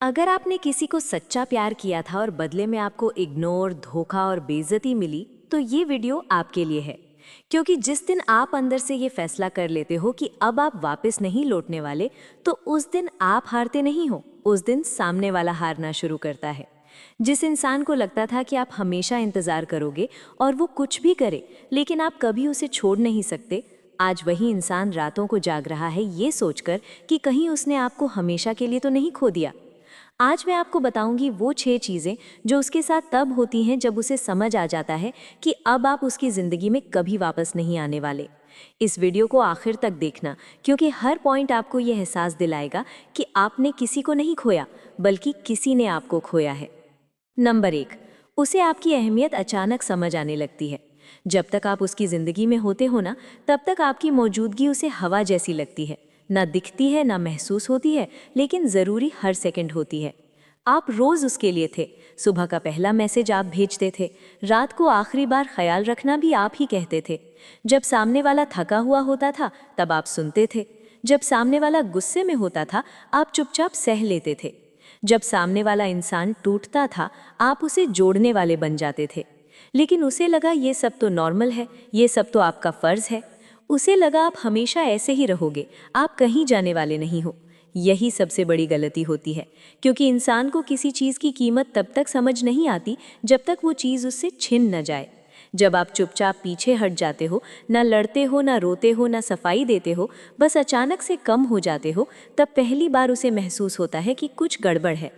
अगर आपने किसी को सच्चा प्यार किया था और बदले में आपको इग्नोर, धोखा और बेइज्जती मिली, तो ये वीडियो आपके लिए है। क्योंकि जिस दिन आप अंदर से ये फैसला कर लेते हो कि अब आप वापस नहीं लौटने वाले, तो उस दिन आप हारते नहीं हो, उस दिन सामने वाला हारना शुरू करता है। जिस इंसान को लगता था कि आप हमेशा इंतजार करोगे और वो कुछ भी करे, लेकिन आप कभी उसे छोड़ नहीं सकते, आज वही इंसान रातों को जाग रहा है ये सोचकर कि कहीं उसने आपको हमेशा के लिए तो नहीं खो दिया। आज मैं आपको बताऊंगी वो 6 चीज़ें जो उसके साथ तब होती हैं जब उसे समझ आ जाता है कि अब आप उसकी ज़िंदगी में कभी वापस नहीं आने वाले। इस वीडियो को आखिर तक देखना, क्योंकि हर पॉइंट आपको ये एहसास दिलाएगा कि आपने किसी को नहीं खोया, बल्कि किसी ने आपको खोया है। नंबर 1, उसे आपकी अहमियत अचानक समझ आने लगती है। जब तक आप उसकी ज़िंदगी में होते हो ना, तब तक आपकी मौजूदगी उसे हवा जैसी लगती है। ना दिखती है, ना महसूस होती है, लेकिन ज़रूरी हर सेकंड होती है। आप रोज़ उसके लिए थे। सुबह का पहला मैसेज आप भेजते थे, रात को आखिरी बार ख्याल रखना भी आप ही कहते थे। जब सामने वाला थका हुआ होता था, तब आप सुनते थे। जब सामने वाला गुस्से में होता था, आप चुपचाप सह लेते थे। जब सामने वाला इंसान टूटता था, आप उसे जोड़ने वाले बन जाते थे। लेकिन उसे लगा ये सब तो नॉर्मल है, ये सब तो आपका फ़र्ज़ है। उसे लगा आप हमेशा ऐसे ही रहोगे, आप कहीं जाने वाले नहीं हो। यही सबसे बड़ी गलती होती है, क्योंकि इंसान को किसी चीज़ की कीमत तब तक समझ नहीं आती जब तक वो चीज़ उससे छिन न जाए। जब आप चुपचाप पीछे हट जाते हो, ना लड़ते हो, ना रोते हो, ना सफाई देते हो, बस अचानक से कम हो जाते हो, तब पहली बार उसे महसूस होता है कि कुछ गड़बड़ है।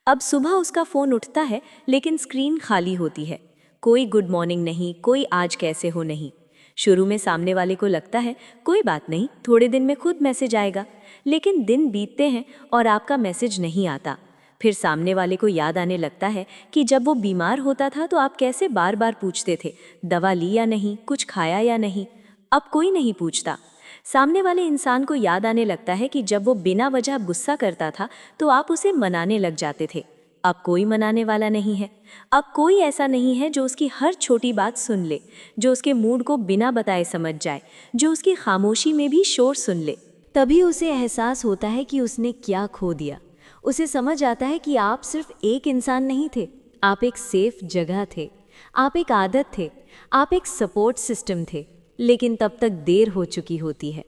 अब सुबह उसका फ़ोन उठता है, लेकिन स्क्रीन खाली होती है। कोई गुड मॉर्निंग नहीं, कोई आज कैसे हो नहीं। शुरू में सामने वाले को लगता है कोई बात नहीं, थोड़े दिन में खुद मैसेज आएगा। लेकिन दिन बीतते हैं और आपका मैसेज नहीं आता। फिर सामने वाले को याद आने लगता है कि जब वो बीमार होता था तो आप कैसे बार बार पूछते थे, दवा ली या नहीं, कुछ खाया या नहीं। अब कोई नहीं पूछता। सामने वाले इंसान को याद आने लगता है कि जब वो बिना वजह गुस्सा करता था तो आप उसे मनाने लग जाते थे। अब कोई मनाने वाला नहीं है। अब कोई ऐसा नहीं है जो उसकी हर छोटी बात सुन ले, जो उसके मूड को बिना बताए समझ जाए, जो उसकी खामोशी में भी शोर सुन ले। तभी उसे एहसास होता है कि उसने क्या खो दिया। उसे समझ आता है कि आप सिर्फ एक इंसान नहीं थे, आप एक सेफ जगह थे, आप एक आदत थे, आप एक सपोर्ट सिस्टम थे। लेकिन तब तक देर हो चुकी होती है।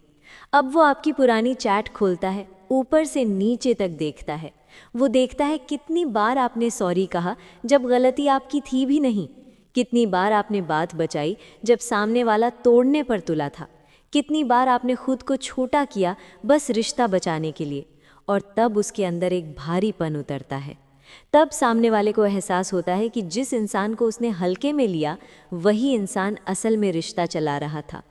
अब वो आपकी पुरानी चैट खोलता है, ऊपर से नीचे तक देखता है। वो देखता है कितनी बार आपने सॉरी कहा जब गलती आपकी थी भी नहीं, कितनी बार आपने बात बचाई जब सामने वाला तोड़ने पर तुला था, कितनी बार आपने खुद को छोटा किया बस रिश्ता बचाने के लिए। और तब उसके अंदर एक भारीपन उतरता है। तब सामने वाले को एहसास होता है कि जिस इंसान को उसने हल्के में लिया, वही इंसान असल में रिश्ता चला रहा था।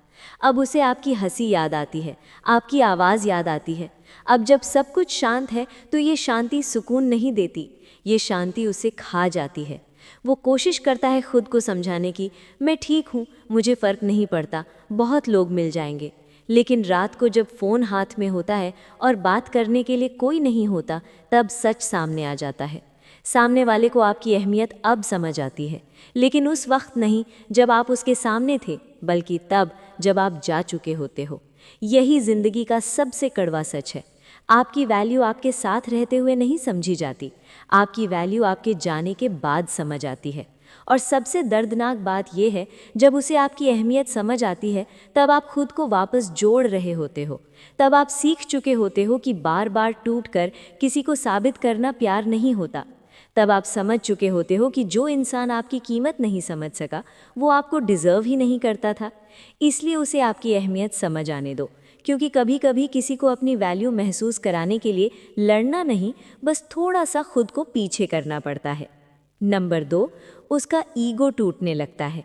अब उसे आपकी हंसी याद आती है, आपकी आवाज़ याद आती है। अब जब सब कुछ शांत है तो ये शांति सुकून नहीं देती, ये शांति उसे खा जाती है। वो कोशिश करता है खुद को समझाने की, मैं ठीक हूँ, मुझे फ़र्क नहीं पड़ता, बहुत लोग मिल जाएंगे। लेकिन रात को जब फ़ोन हाथ में होता है और बात करने के लिए कोई नहीं होता, तब सच सामने आ जाता है। सामने वाले को आपकी अहमियत अब समझ आती है, लेकिन उस वक्त नहीं जब आप उसके सामने थे, बल्कि तब जब आप जा चुके होते हो। यही ज़िंदगी का सबसे कड़वा सच है। आपकी वैल्यू आपके साथ रहते हुए नहीं समझी जाती, आपकी वैल्यू आपके जाने के बाद समझ आती है। और सबसे दर्दनाक बात यह है, जब उसे आपकी अहमियत समझ आती है, तब आप खुद को वापस जोड़ रहे होते हो। तब आप सीख चुके होते हो कि बार बार टूट कर किसी को साबित करना प्यार नहीं होता। तब आप समझ चुके होते हो कि जो इंसान आपकी कीमत नहीं समझ सका, वो आपको डिज़र्व ही नहीं करता था। इसलिए उसे आपकी अहमियत समझ आने दो, क्योंकि कभी कभी किसी को अपनी वैल्यू महसूस कराने के लिए लड़ना नहीं, बस थोड़ा सा खुद को पीछे करना पड़ता है। नंबर 2, उसका ईगो टूटने लगता है।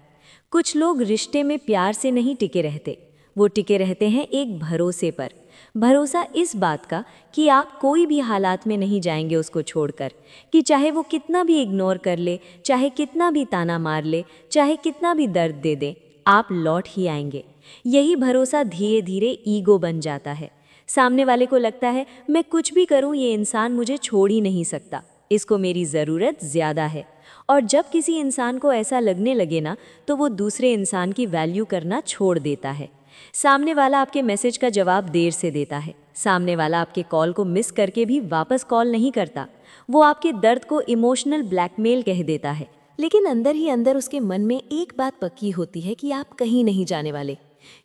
कुछ लोग रिश्ते में प्यार से नहीं टिके रहते, वो टिके रहते हैं एक भरोसे पर। भरोसा इस बात का कि आप कोई भी हालात में नहीं जाएंगे उसको छोड़कर, कि चाहे वो कितना भी इग्नोर कर ले, चाहे कितना भी ताना मार ले, चाहे कितना भी दर्द दे दे, आप लौट ही आएंगे। यही भरोसा धीरे धीरे ईगो बन जाता है। सामने वाले को लगता है मैं कुछ भी करूं, ये इंसान मुझे छोड़ ही नहीं सकता, इसको मेरी ज़रूरत ज़्यादा है। और जब किसी इंसान को ऐसा लगने लगे ना, तो वो दूसरे इंसान की वैल्यू करना छोड़ देता है। सामने वाला आपके मैसेज का जवाब देर से देता है, सामने वाला आपके कॉल को मिस करके भी वापस कॉल नहीं करता। वो आपके दर्द को इमोशनल ब्लैकमेल कह देता है, लेकिन अंदर ही अंदर उसके मन में एक बात पक्की होती है कि आप कहीं नहीं जाने वाले।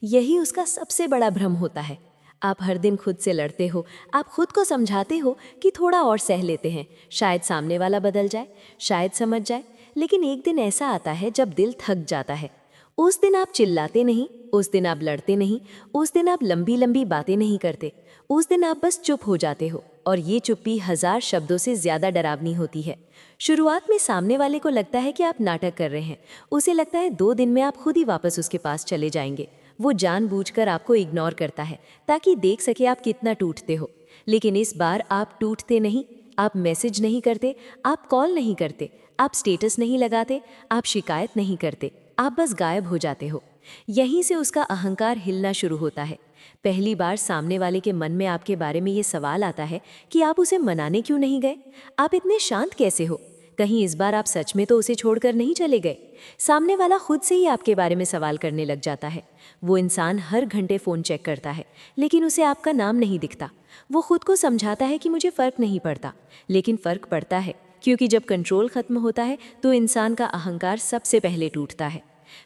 यही उसका सबसे बड़ा भ्रम होता है। आप हर दिन खुद से लड़ते हो, आप खुद को समझाते हो कि थोड़ा और सह लेते हैं, शायद सामने वाला बदल जाए, शायद समझ जाए। लेकिन एक दिन ऐसा आता है जब दिल थक जाता है। उस दिन आप चिल्लाते नहीं, उस दिन आप लड़ते नहीं, उस दिन आप लंबी लंबी बातें नहीं करते, उस दिन आप बस चुप हो जाते हो। और ये चुप्पी 1000 शब्दों से ज्यादा डरावनी होती है। शुरुआत में सामने वाले को लगता है कि आप नाटक कर रहे हैं। उसे लगता है 2 दिन में आप खुद ही वापस उसके पास चले जाएंगे। वो जानबूझकर आपको इग्नोर करता है ताकि देख सके आप कितना टूटते हो। लेकिन इस बार आप टूटते नहीं। आप मैसेज नहीं करते, आप कॉल नहीं करते, आप स्टेटस नहीं लगाते, आप शिकायत नहीं करते, आप बस गायब हो जाते हो। यहीं से उसका अहंकार हिलना शुरू होता है। पहली बार सामने वाले के मन में आपके बारे में ये सवाल आता है कि आप उसे मनाने क्यों नहीं गए? आप इतने शांत कैसे हो? कहीं इस बार आप सच में तो उसे छोड़कर नहीं चले गए? सामने वाला खुद से ही आपके बारे में सवाल करने लग जाता है। वो इंसान हर घंटे फ़ोन चेक करता है, लेकिन उसे आपका नाम नहीं दिखता। वो खुद को समझाता है कि मुझे फ़र्क नहीं पड़ता, लेकिन फ़र्क पड़ता है, क्योंकि जब कंट्रोल खत्म होता है तो इंसान का अहंकार सबसे पहले टूटता है।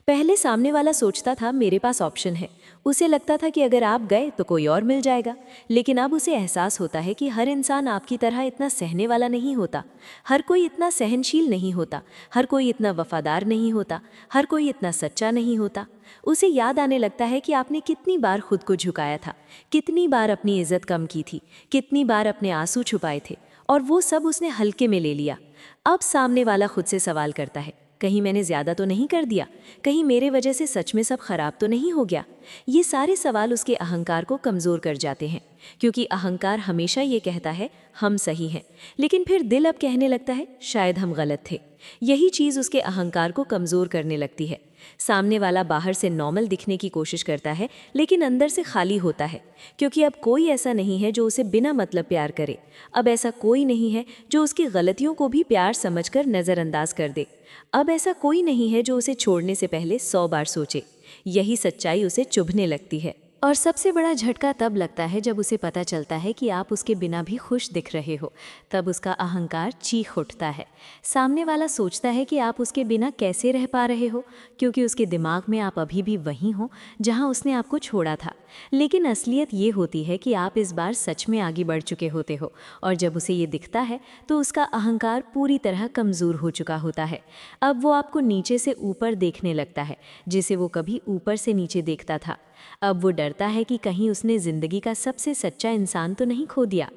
पहले सामने वाला सोचता था मेरे पास ऑप्शन है। उसे लगता था कि अगर आप गए तो कोई और मिल जाएगा। लेकिन अब उसे एहसास होता है कि हर इंसान आपकी तरह इतना सहने वाला नहीं होता। हर कोई इतना सहनशील नहीं होता, हर कोई इतना वफादार नहीं होता, हर कोई इतना सच्चा नहीं होता। उसे याद आने लगता है कि आपने कितनी बार खुद को झुकाया था, कितनी बार अपनी इज्जत कम की थी, कितनी बार अपने आंसू छुपाए थे, और वो सब उसने हल्के में ले लिया। अब सामने वाला खुद से सवाल करता है, कहीं मैंने ज़्यादा तो नहीं कर दिया? कहीं मेरे वजह से सच में सब खराब तो नहीं हो गया? ये सारे सवाल उसके अहंकार को कमज़ोर कर जाते हैं, क्योंकि अहंकार हमेशा ये कहता है हम सही हैं, लेकिन फिर दिल अब कहने लगता है शायद हम गलत थे। यही चीज़ उसके अहंकार को कमज़ोर करने लगती है। सामने वाला बाहर से नॉर्मल दिखने की कोशिश करता है, लेकिन अंदर से खाली होता है, क्योंकि अब कोई ऐसा नहीं है जो उसे बिना मतलब प्यार करे। अब ऐसा कोई नहीं है जो उसकी गलतियों को भी प्यार समझकर नज़रअंदाज कर दे। अब ऐसा कोई नहीं है जो उसे छोड़ने से पहले 100 बार सोचे। यही सच्चाई उसे चुभने लगती है। और सबसे बड़ा झटका तब लगता है जब उसे पता चलता है कि आप उसके बिना भी खुश दिख रहे हो। तब उसका अहंकार चीख उठता है। सामने वाला सोचता है कि आप उसके बिना कैसे रह पा रहे हो, क्योंकि उसके दिमाग में आप अभी भी वहीं हो जहां उसने आपको छोड़ा था। लेकिन असलियत ये होती है कि आप इस बार सच में आगे बढ़ चुके होते हो, और जब उसे ये दिखता है तो उसका अहंकार पूरी तरह कमज़ोर हो चुका होता है। अब वो आपको नीचे से ऊपर देखने लगता है, जिसे वो कभी ऊपर से नीचे देखता था। अब वो डरता है कि कहीं उसने ज़िंदगी का सबसे सच्चा इंसान तो नहीं खो दिया।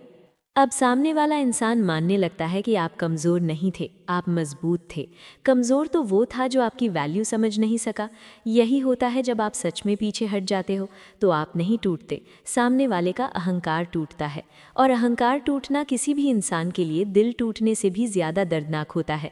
अब सामने वाला इंसान मानने लगता है कि आप कमज़ोर नहीं थे, आप मजबूत थे। कमज़ोर तो वो था जो आपकी वैल्यू समझ नहीं सका। यही होता है जब आप सच में पीछे हट जाते हो तो आप नहीं टूटते, सामने वाले का अहंकार टूटता है। और अहंकार टूटना किसी भी इंसान के लिए दिल टूटने से भी ज़्यादा दर्दनाक होता है।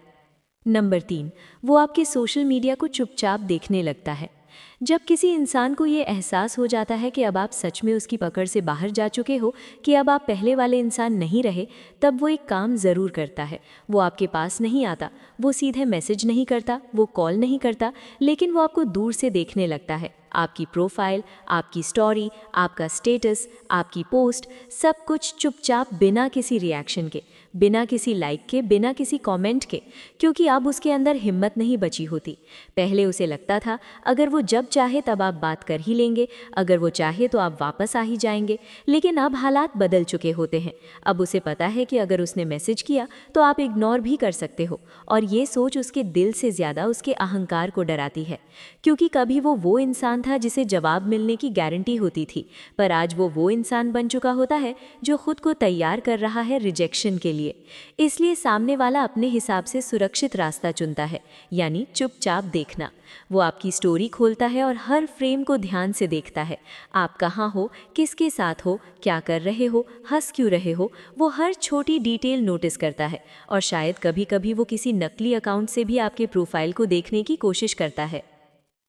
नंबर 3, वो आपके सोशल मीडिया को चुपचाप देखने लगता है। जब किसी इंसान को ये एहसास हो जाता है कि अब आप सच में उसकी पकड़ से बाहर जा चुके हो, कि अब आप पहले वाले इंसान नहीं रहे, तब वो एक काम ज़रूर करता है। वो आपके पास नहीं आता, वो सीधे मैसेज नहीं करता, वो कॉल नहीं करता, लेकिन वो आपको दूर से देखने लगता है। आपकी प्रोफाइल, आपकी स्टोरी, आपका स्टेटस, आपकी पोस्ट, सब कुछ चुपचाप, बिना किसी रिएक्शन के, बिना किसी लाइक के, बिना किसी कमेंट के, क्योंकि अब उसके अंदर हिम्मत नहीं बची होती। पहले उसे लगता था अगर वो जब चाहे तब आप बात कर ही लेंगे, अगर वो चाहे तो आप वापस आ ही जाएंगे, लेकिन अब हालात बदल चुके होते हैं। अब उसे पता है कि अगर उसने मैसेज किया तो आप इग्नोर भी कर सकते हो, और ये सोच उसके दिल से ज़्यादा उसके अहंकार को डराती है। क्योंकि कभी वो इंसान था जिसे जवाब मिलने की गारंटी होती थी, पर आज वो इंसान बन चुका होता है जो खुद को तैयार कर रहा है रिजेक्शन के लिए। इसलिए सामने वाला अपने हिसाब से सुरक्षित रास्ता चुनता है, यानी चुपचाप देखना। वो आपकी स्टोरी खोलता है और हर फ्रेम को ध्यान से देखता है। आप कहाँ हो, किसके साथ हो, क्या कर रहे हो, हंस क्यों रहे हो, वो हर छोटी डिटेल नोटिस करता है। और शायद कभी कभी वो किसी नकली अकाउंट से भी आपके प्रोफाइल को देखने की कोशिश करता है।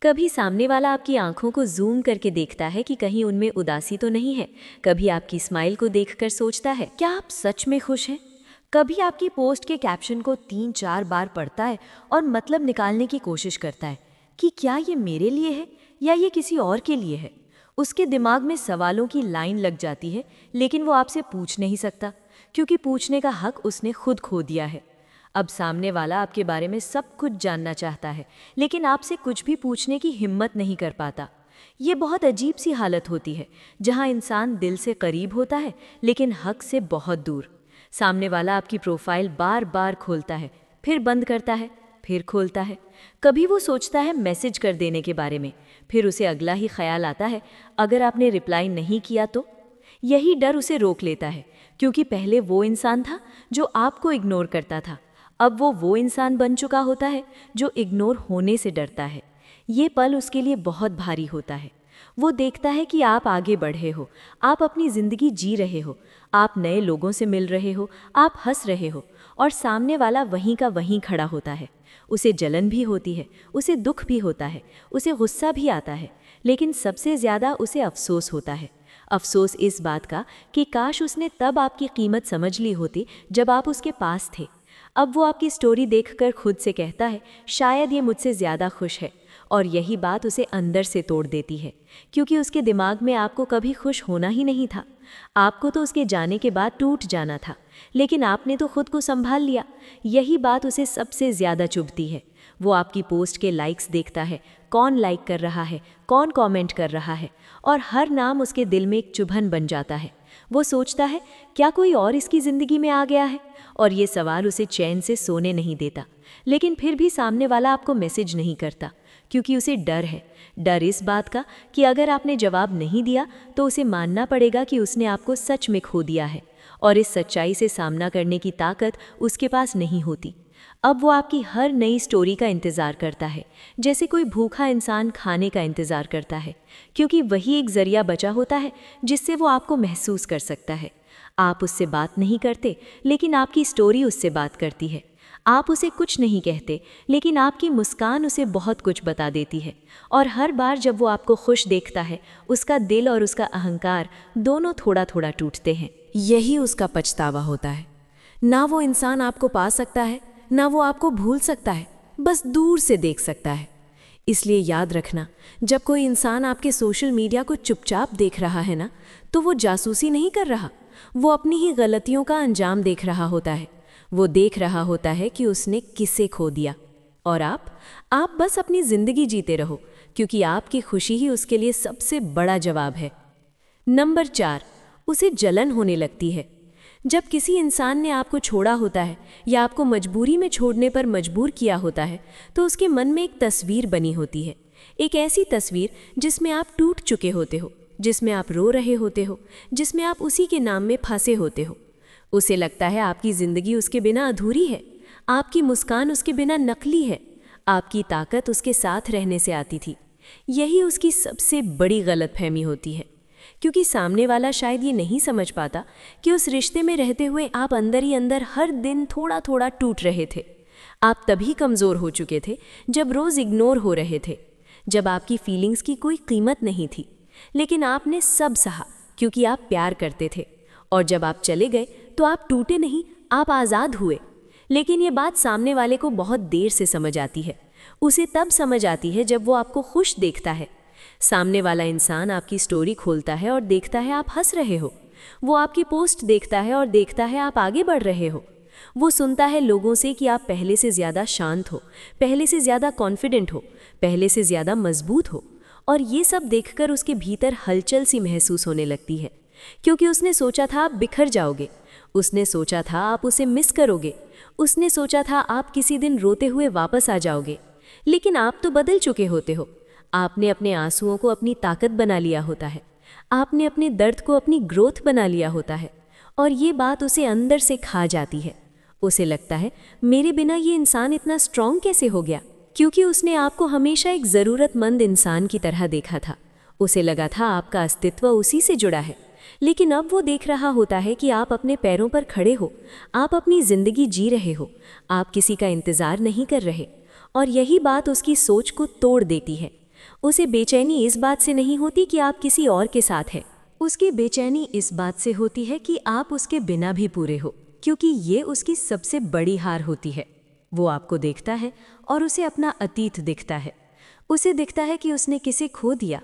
कभी सामने वाला आपकी आंखों को जूम करके देखता है कि कहीं उनमें उदासी तो नहीं है। कभी आपकी स्माइल को देखकर सोचता है क्या आप सच में खुश हैं। कभी आपकी पोस्ट के कैप्शन को 3-4 बार पढ़ता है और मतलब निकालने की कोशिश करता है कि क्या ये मेरे लिए है या ये किसी और के लिए है। उसके दिमाग में सवालों की लाइन लग जाती है, लेकिन वो आपसे पूछ नहीं सकता, क्योंकि पूछने का हक उसने खुद खो दिया है। अब सामने वाला आपके बारे में सब कुछ जानना चाहता है, लेकिन आपसे कुछ भी पूछने की हिम्मत नहीं कर पाता। ये बहुत अजीब सी हालत होती है, जहाँ इंसान दिल से करीब होता है, लेकिन हक से बहुत दूर। सामने वाला आपकी प्रोफाइल बार बार खोलता है, फिर बंद करता है, फिर खोलता है। कभी वो सोचता है मैसेज कर देने के बारे में, फिर उसे अगला ही ख्याल आता है, अगर आपने रिप्लाई नहीं किया तो। यही डर उसे रोक लेता है, क्योंकि पहले वो इंसान था जो आपको इग्नोर करता था, अब वो इंसान बन चुका होता है जो इग्नोर होने से डरता है। ये पल उसके लिए बहुत भारी होता है। वो देखता है कि आप आगे बढ़े हो, आप अपनी ज़िंदगी जी रहे हो, आप नए लोगों से मिल रहे हो, आप हंस रहे हो, और सामने वाला वहीं का वहीं खड़ा होता है। उसे जलन भी होती है, उसे दुख भी होता है, उसे गुस्सा भी आता है, लेकिन सबसे ज़्यादा उसे अफसोस होता है। अफसोस इस बात का कि काश उसने तब आपकी कीमत समझ ली होती जब आप उसके पास थे। अब वो आपकी स्टोरी देखकर खुद से कहता है, शायद ये मुझसे ज़्यादा खुश है, और यही बात उसे अंदर से तोड़ देती है, क्योंकि उसके दिमाग में आपको कभी खुश होना ही नहीं था। आपको तो उसके जाने के बाद टूट जाना था, लेकिन आपने तो खुद को संभाल लिया। यही बात उसे सबसे ज़्यादा चुभती है। वो आपकी पोस्ट के लाइक्स देखता है, कौन लाइक कर रहा है, कौन कमेंट कर रहा है, और हर नाम उसके दिल में एक चुभन बन जाता है। वो सोचता है, क्या कोई और इसकी ज़िंदगी में आ गया है? और ये सवाल उसे चैन से सोने नहीं देता। लेकिन फिर भी सामने वाला आपको मैसेज नहीं करता, क्योंकि उसे डर है। डर इस बात का कि अगर आपने जवाब नहीं दिया तो उसे मानना पड़ेगा कि उसने आपको सच में खो दिया है, और इस सच्चाई से सामना करने की ताकत उसके पास नहीं होती। अब वो आपकी हर नई स्टोरी का इंतज़ार करता है, जैसे कोई भूखा इंसान खाने का इंतज़ार करता है, क्योंकि वही एक ज़रिया बचा होता है जिससे वो आपको महसूस कर सकता है। आप उससे बात नहीं करते, लेकिन आपकी स्टोरी उससे बात करती है। आप उसे कुछ नहीं कहते, लेकिन आपकी मुस्कान उसे बहुत कुछ बता देती है। और हर बार जब वो आपको खुश देखता है, उसका दिल और उसका अहंकार दोनों थोड़ा थोड़ा टूटते हैं। यही उसका पछतावा होता है। ना वो इंसान आपको पा सकता है, ना वो आपको भूल सकता है, बस दूर से देख सकता है। इसलिए याद रखना, जब कोई इंसान आपके सोशल मीडिया को चुपचाप देख रहा है ना, तो वो जासूसी नहीं कर रहा, वो अपनी ही गलतियों का अंजाम देख रहा होता है। वो देख रहा होता है कि उसने किसे खो दिया। और आप बस अपनी ज़िंदगी जीते रहो, क्योंकि आपकी खुशी ही उसके लिए सबसे बड़ा जवाब है। नंबर 4, उसे जलन होने लगती है। जब किसी इंसान ने आपको छोड़ा होता है या आपको मजबूरी में छोड़ने पर मजबूर किया होता है, तो उसके मन में एक तस्वीर बनी होती है। एक ऐसी तस्वीर जिसमें आप टूट चुके होते हो, जिसमें आप रो रहे होते हो, जिसमें आप उसी के नाम में फंसे होते हो। उसे लगता है आपकी ज़िंदगी उसके बिना अधूरी है, आपकी मुस्कान उसके बिना नकली है, आपकी ताकत उसके साथ रहने से आती थी। यही उसकी सबसे बड़ी गलतफहमी होती है, क्योंकि सामने वाला शायद ये नहीं समझ पाता कि उस रिश्ते में रहते हुए आप अंदर ही अंदर हर दिन थोड़ा थोड़ा टूट रहे थे। आप तभी कमज़ोर हो चुके थे जब रोज़ इग्नोर हो रहे थे, जब आपकी फीलिंग्स की कोई कीमत नहीं थी। लेकिन आपने सब सहा, क्योंकि आप प्यार करते थे। और जब आप चले गए तो आप टूटे नहीं, आप आज़ाद हुए। लेकिन ये बात सामने वाले को बहुत देर से समझ आती है। उसे तब समझ आती है जब वो आपको खुश देखता है। सामने वाला इंसान आपकी स्टोरी खोलता है और देखता है आप हंस रहे हो। वो आपकी पोस्ट देखता है और देखता है आप आगे बढ़ रहे हो। वो सुनता है लोगों से कि आप पहले से ज़्यादा शांत हो, पहले से ज़्यादा कॉन्फिडेंट हो, पहले से ज़्यादा मजबूत हो। और ये सब देखकर उसके भीतर हलचल सी महसूस होने लगती है, क्योंकि उसने सोचा था आप बिखर जाओगे, उसने सोचा था आप उसे मिस करोगे, उसने सोचा था आप किसी दिन रोते हुए वापस आ जाओगे। लेकिन आप तो बदल चुके होते हो। आपने अपने आंसुओं को अपनी ताकत बना लिया होता है, आपने अपने दर्द को अपनी ग्रोथ बना लिया होता है। और ये बात उसे अंदर से खा जाती है। उसे लगता है मेरे बिना ये इंसान इतना स्ट्रॉन्ग कैसे हो गया, क्योंकि उसने आपको हमेशा एक ज़रूरतमंद इंसान की तरह देखा था। उसे लगा था आपका अस्तित्व उसी से जुड़ा है। लेकिन अब वो देख रहा होता है कि आप अपने पैरों पर खड़े हो, आप अपनी ज़िंदगी जी रहे हो, आप किसी का इंतज़ार नहीं कर रहे। और यही बात उसकी सोच को तोड़ देती है। उसे बेचैनी इस बात से नहीं होती कि आप किसी और के साथ हैं, उसकी बेचैनी इस बात से होती है कि आप उसके बिना भी पूरे हो, क्योंकि ये उसकी सबसे बड़ी हार होती है। वो आपको देखता है और उसे अपना अतीत दिखता है। उसे दिखता है कि उसने किसे खो दिया,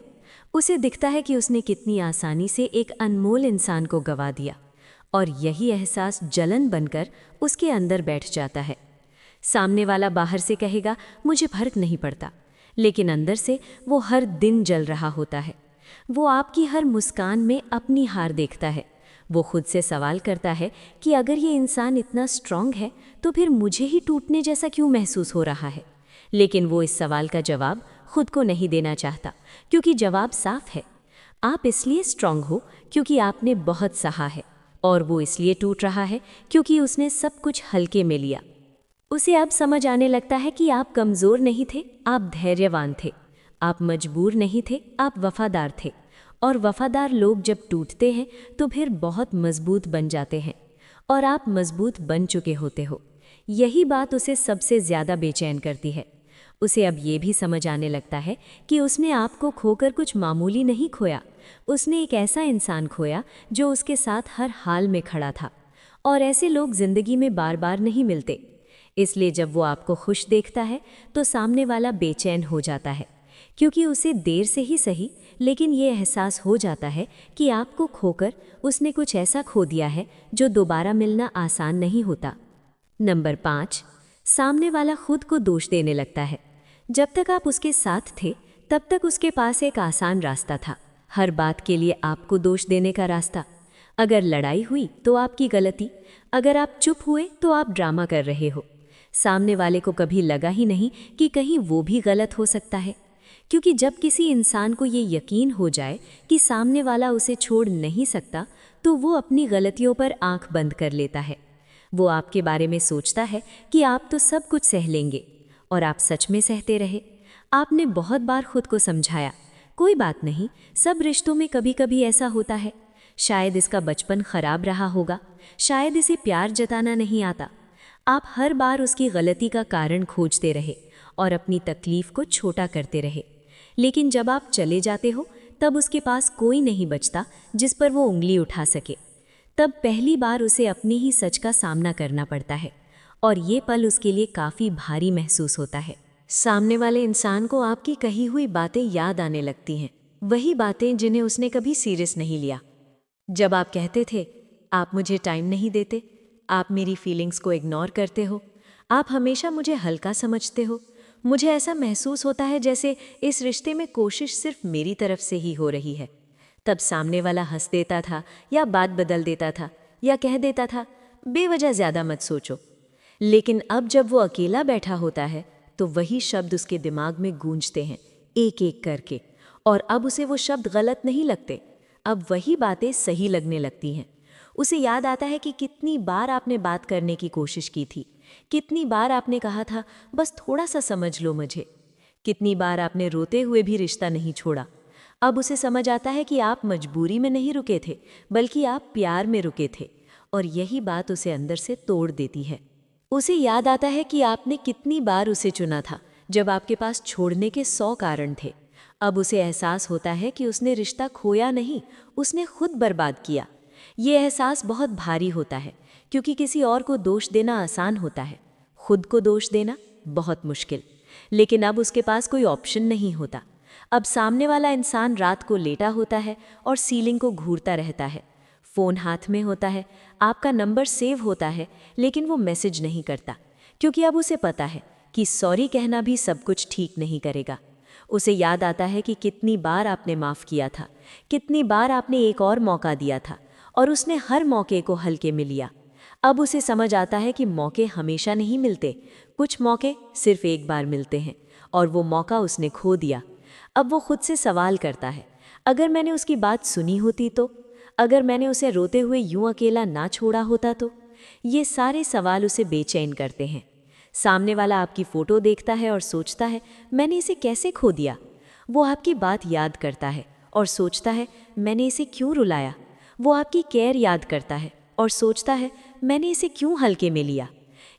उसे दिखता है कि उसने कितनी आसानी से एक अनमोल इंसान को गंवा दिया, और यही एहसास जलन बनकर उसके अंदर बैठ जाता है। सामने वाला बाहर से कहेगा मुझे फर्क नहीं पड़ता, लेकिन अंदर से वो हर दिन जल रहा होता है। वो आपकी हर मुस्कान में अपनी हार देखता है। वो खुद से सवाल करता है कि अगर ये इंसान इतना स्ट्रांग है तो फिर मुझे ही टूटने जैसा क्यों महसूस हो रहा है। लेकिन वो इस सवाल का जवाब खुद को नहीं देना चाहता, क्योंकि जवाब साफ है। आप इसलिए स्ट्रांग हो क्योंकि आपने बहुत सहा है, और वो इसलिए टूट रहा है क्योंकि उसने सब कुछ हल्के में लिया। उसे अब समझ आने लगता है कि आप कमज़ोर नहीं थे, आप धैर्यवान थे। आप मजबूर नहीं थे, आप वफादार थे। और वफादार लोग जब टूटते हैं तो फिर बहुत मजबूत बन जाते हैं, और आप मजबूत बन चुके होते हो। यही बात उसे सबसे ज़्यादा बेचैन करती है। उसे अब ये भी समझ आने लगता है कि उसने आपको खोकर कुछ मामूली नहीं खोया, उसने एक ऐसा इंसान खोया जो उसके साथ हर हाल में खड़ा था। और ऐसे लोग ज़िंदगी में बार बार नहीं मिलते। इसलिए जब वो आपको खुश देखता है तो सामने वाला बेचैन हो जाता है, क्योंकि उसे देर से ही सही लेकिन ये एहसास हो जाता है कि आपको खोकर उसने कुछ ऐसा खो दिया है जो दोबारा मिलना आसान नहीं होता। नंबर 5, सामने वाला खुद को दोष देने लगता है। जब तक आप उसके साथ थे तब तक उसके पास एक आसान रास्ता था, हर बात के लिए आपको दोष देने का रास्ता। अगर लड़ाई हुई तो आपकी गलती, अगर आप चुप हुए तो आप ड्रामा कर रहे हो। सामने वाले को कभी लगा ही नहीं कि कहीं वो भी गलत हो सकता है, क्योंकि जब किसी इंसान को ये यकीन हो जाए कि सामने वाला उसे छोड़ नहीं सकता तो वो अपनी गलतियों पर आंख बंद कर लेता है। वो आपके बारे में सोचता है कि आप तो सब कुछ सह लेंगे, और आप सच में सहते रहे। आपने बहुत बार खुद को समझाया, कोई बात नहीं, सब रिश्तों में कभी कभी ऐसा होता है। शायद इसका बचपन खराब रहा होगा, शायद इसे प्यार जताना नहीं आता। आप हर बार उसकी गलती का कारण खोजते रहे और अपनी तकलीफ को छोटा करते रहे। लेकिन जब आप चले जाते हो तब उसके पास कोई नहीं बचता जिस पर वो उंगली उठा सके। तब पहली बार उसे अपने ही सच का सामना करना पड़ता है, और ये पल उसके लिए काफ़ी भारी महसूस होता है। सामने वाले इंसान को आपकी कही हुई बातें याद आने लगती हैं, वही बातें जिन्हें उसने कभी सीरियस नहीं लिया। जब आप कहते थे, आप मुझे टाइम नहीं देते, आप मेरी फीलिंग्स को इग्नोर करते हो, आप हमेशा मुझे हल्का समझते हो, मुझे ऐसा महसूस होता है जैसे इस रिश्ते में कोशिश सिर्फ मेरी तरफ से ही हो रही है। तब सामने वाला हंस देता था, या बात बदल देता था, या कह देता था बेवजह ज़्यादा मत सोचो। लेकिन अब जब वो अकेला बैठा होता है तो वही शब्द उसके दिमाग में गूंजते हैं, एक एक करके। और अब उसे वो शब्द गलत नहीं लगते, अब वही बातें सही लगने लगती हैं। उसे याद आता है कि कितनी बार आपने बात करने की कोशिश की थी, कितनी बार आपने कहा था बस थोड़ा सा समझ लो मुझे, कितनी बार आपने रोते हुए भी रिश्ता नहीं छोड़ा। अब उसे समझ आता है कि आप मजबूरी में नहीं रुके थे, बल्कि आप प्यार में रुके थे, और यही बात उसे अंदर से तोड़ देती है। उसे याद आता है कि आपने कितनी बार उसे चुना था जब आपके पास छोड़ने के 100 कारण थे। अब उसे एहसास होता है कि उसने रिश्ता खोया नहीं, उसने खुद बर्बाद किया। ये एहसास बहुत भारी होता है, क्योंकि किसी और को दोष देना आसान होता है, खुद को दोष देना बहुत मुश्किल। लेकिन अब उसके पास कोई ऑप्शन नहीं होता। अब सामने वाला इंसान रात को लेटा होता है और सीलिंग को घूरता रहता है, फ़ोन हाथ में होता है, आपका नंबर सेव होता है, लेकिन वो मैसेज नहीं करता, क्योंकि अब उसे पता है कि सॉरी कहना भी सब कुछ ठीक नहीं करेगा। उसे याद आता है कि कितनी बार आपने माफ़ किया था, कितनी बार आपने एक और मौका दिया था, और उसने हर मौके को हल्के में लिया। अब उसे समझ आता है कि मौके हमेशा नहीं मिलते, कुछ मौके सिर्फ एक बार मिलते हैं, और वो मौका उसने खो दिया। अब वो खुद से सवाल करता है, अगर मैंने उसकी बात सुनी होती तो, अगर मैंने उसे रोते हुए यूं अकेला ना छोड़ा होता तो। ये सारे सवाल उसे बेचैन करते हैं। सामने वाला आपकी फ़ोटो देखता है और सोचता है मैंने इसे कैसे खो दिया। वो आपकी बात याद करता है और सोचता है मैंने इसे क्यों रुलाया। वो आपकी केयर याद करता है और सोचता है मैंने इसे क्यों हल्के में लिया।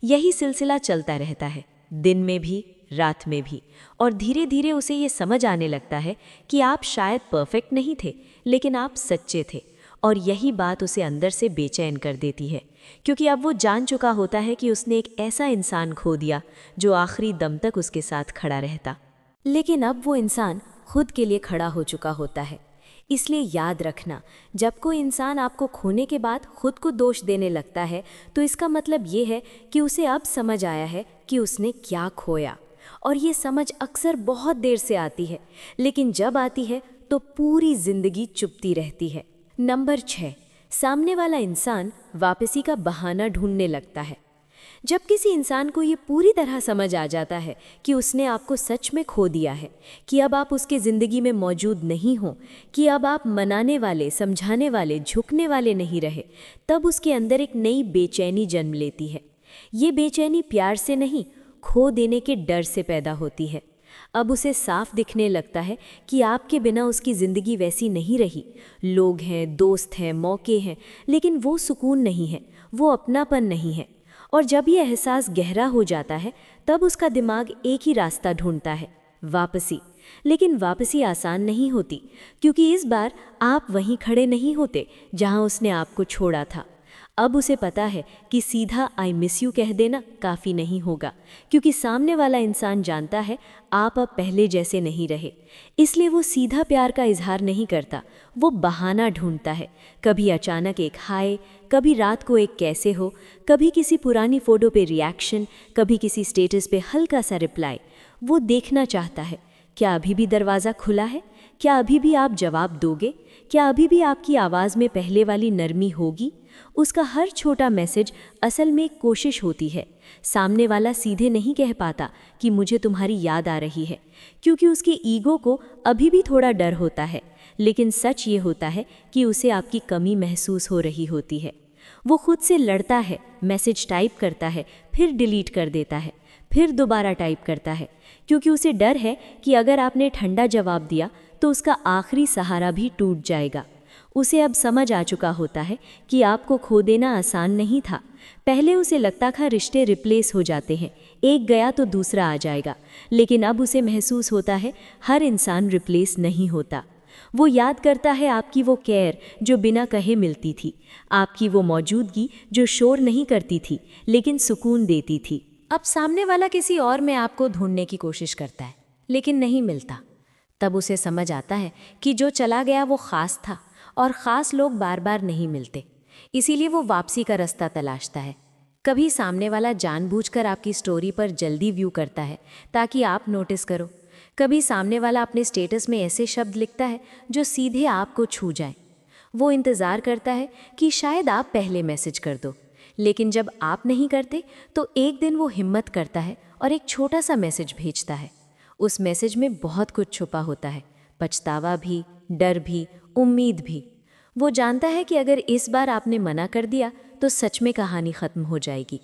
यही सिलसिला चलता रहता है, दिन में भी रात में भी, और धीरे धीरे उसे ये समझ आने लगता है कि आप शायद परफेक्ट नहीं थे, लेकिन आप सच्चे थे। और यही बात उसे अंदर से बेचैन कर देती है, क्योंकि अब वो जान चुका होता है कि उसने एक ऐसा इंसान खो दिया जो आखिरी दम तक उसके साथ खड़ा रहता। लेकिन अब वो इंसान खुद के लिए खड़ा हो चुका होता है। इसलिए याद रखना, जब कोई इंसान आपको खोने के बाद खुद को दोष देने लगता है तो इसका मतलब ये है कि उसे अब समझ आया है कि उसने क्या खोया। और ये समझ अक्सर बहुत देर से आती है, लेकिन जब आती है तो पूरी जिंदगी चुपती रहती है। नंबर 6, सामने वाला इंसान वापसी का बहाना ढूंढने लगता है। जब किसी इंसान को ये पूरी तरह समझ आ जाता है कि उसने आपको सच में खो दिया है, कि अब आप उसके ज़िंदगी में मौजूद नहीं हो, कि अब आप मनाने वाले, समझाने वाले, झुकने वाले नहीं रहे, तब उसके अंदर एक नई बेचैनी जन्म लेती है। ये बेचैनी प्यार से नहीं, खो देने के डर से पैदा होती है। अब उसे साफ दिखने लगता है कि आपके बिना उसकी ज़िंदगी वैसी नहीं रही। लोग हैं, दोस्त हैं, मौके हैं, लेकिन वो सुकून नहीं है, वो अपनापन नहीं है। और जब ये एहसास गहरा हो जाता है तब उसका दिमाग एक ही रास्ता ढूंढता है, वापसी। लेकिन वापसी आसान नहीं होती, क्योंकि इस बार आप वहीं खड़े नहीं होते जहां उसने आपको छोड़ा था। अब उसे पता है कि सीधा आई मिस यू कह देना काफ़ी नहीं होगा, क्योंकि सामने वाला इंसान जानता है आप अब पहले जैसे नहीं रहे। इसलिए वो सीधा प्यार का इजहार नहीं करता, वो बहाना ढूंढता है। कभी अचानक एक हाय, कभी रात को एक कैसे हो, कभी किसी पुरानी फ़ोटो पे रिएक्शन, कभी किसी स्टेटस पे हल्का सा रिप्लाई। वो देखना चाहता है, क्या अभी भी दरवाज़ा खुला है? क्या अभी भी आप जवाब दोगे? क्या अभी भी आपकी आवाज़ में पहले वाली नरमी होगी? उसका हर छोटा मैसेज असल में एक कोशिश होती है। सामने वाला सीधे नहीं कह पाता कि मुझे तुम्हारी याद आ रही है, क्योंकि उसके ईगो को अभी भी थोड़ा डर होता है। लेकिन सच ये होता है कि उसे आपकी कमी महसूस हो रही होती है। वो खुद से लड़ता है, मैसेज टाइप करता है, फिर डिलीट कर देता है, फिर दोबारा टाइप करता है, क्योंकि उसे डर है कि अगर आपने ठंडा जवाब दिया तो उसका आखिरी सहारा भी टूट जाएगा। उसे अब समझ आ चुका होता है कि आपको खो देना आसान नहीं था। पहले उसे लगता था रिश्ते रिप्लेस हो जाते हैं, एक गया तो दूसरा आ जाएगा, लेकिन अब उसे महसूस होता है हर इंसान रिप्लेस नहीं होता। वो याद करता है आपकी वो केयर जो बिना कहे मिलती थी, आपकी वो मौजूदगी जो शोर नहीं करती थी लेकिन सुकून देती थी। अब सामने वाला किसी और में आपको ढूंढने की कोशिश करता है, लेकिन नहीं मिलता। तब उसे समझ आता है कि जो चला गया वो ख़ास था, और ख़ास लोग बार बार नहीं मिलते। इसीलिए वो वापसी का रास्ता तलाशता है। कभी सामने वाला जानबूझकर आपकी स्टोरी पर जल्दी व्यू करता है ताकि आप नोटिस करो। कभी सामने वाला अपने स्टेटस में ऐसे शब्द लिखता है जो सीधे आपको छू जाए। वो इंतज़ार करता है कि शायद आप पहले मैसेज कर दो, लेकिन जब आप नहीं करते तो एक दिन वो हिम्मत करता है और एक छोटा सा मैसेज भेजता है। उस मैसेज में बहुत कुछ छुपा होता है, पछतावा भी, डर भी, उम्मीद भी। वो जानता है कि अगर इस बार आपने मना कर दिया तो सच में कहानी ख़त्म हो जाएगी।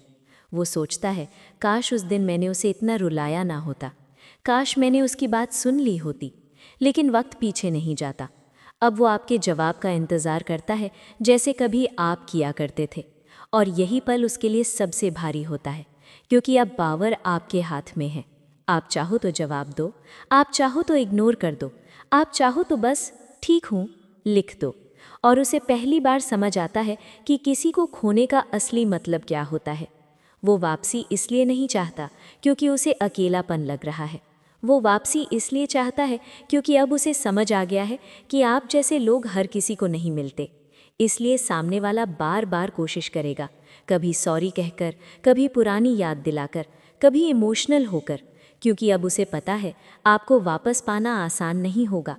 वो सोचता है, काश उस दिन मैंने उसे इतना रुलाया ना होता, काश मैंने उसकी बात सुन ली होती। लेकिन वक्त पीछे नहीं जाता। अब वो आपके जवाब का इंतज़ार करता है जैसे कभी आप किया करते थे। और यही पल उसके लिए सबसे भारी होता है, क्योंकि अब पावर आपके हाथ में है। आप चाहो तो जवाब दो, आप चाहो तो इग्नोर कर दो, आप चाहो तो बस ठीक हूँ लिख दो। और उसे पहली बार समझ आता है कि किसी को खोने का असली मतलब क्या होता है। वो वापसी इसलिए नहीं चाहता क्योंकि उसे अकेलापन लग रहा है। वो वापसी इसलिए चाहता है क्योंकि अब उसे समझ आ गया है कि आप जैसे लोग हर किसी को नहीं मिलते। इसलिए सामने वाला बार बार कोशिश करेगा, कभी सॉरी कहकर, कभी पुरानी याद दिलाकर, कभी इमोशनल होकर, क्योंकि अब उसे पता है आपको वापस पाना आसान नहीं होगा।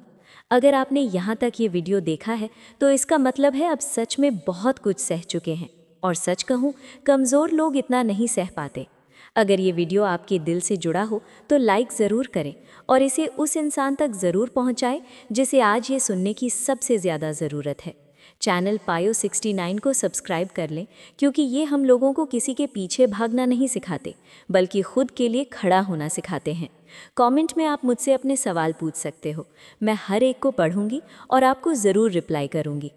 अगर आपने यहाँ तक ये वीडियो देखा है तो इसका मतलब है अब सच में बहुत कुछ सह चुके हैं। और सच कहूँ, कमज़ोर लोग इतना नहीं सह पाते। अगर ये वीडियो आपके दिल से जुड़ा हो तो लाइक ज़रूर करें और इसे उस इंसान तक ज़रूर पहुँचाएं जिसे आज ये सुनने की सबसे ज़्यादा ज़रूरत है। चैनल पायो 69 को सब्सक्राइब कर लें, क्योंकि ये हम लोगों को किसी के पीछे भागना नहीं सिखाते, बल्कि खुद के लिए खड़ा होना सिखाते हैं। कमेंट में आप मुझसे अपने सवाल पूछ सकते हो, मैं हर एक को पढ़ूंगी और आपको ज़रूर रिप्लाई करूंगी।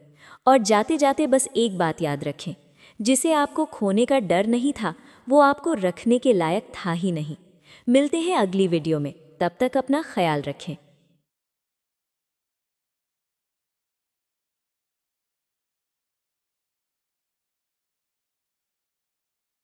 और जाते जाते बस एक बात याद रखें, जिसे आपको खोने का डर नहीं था वो आपको रखने के लायक था ही नहीं। मिलते हैं अगली वीडियो में, तब तक अपना ख्याल रखें।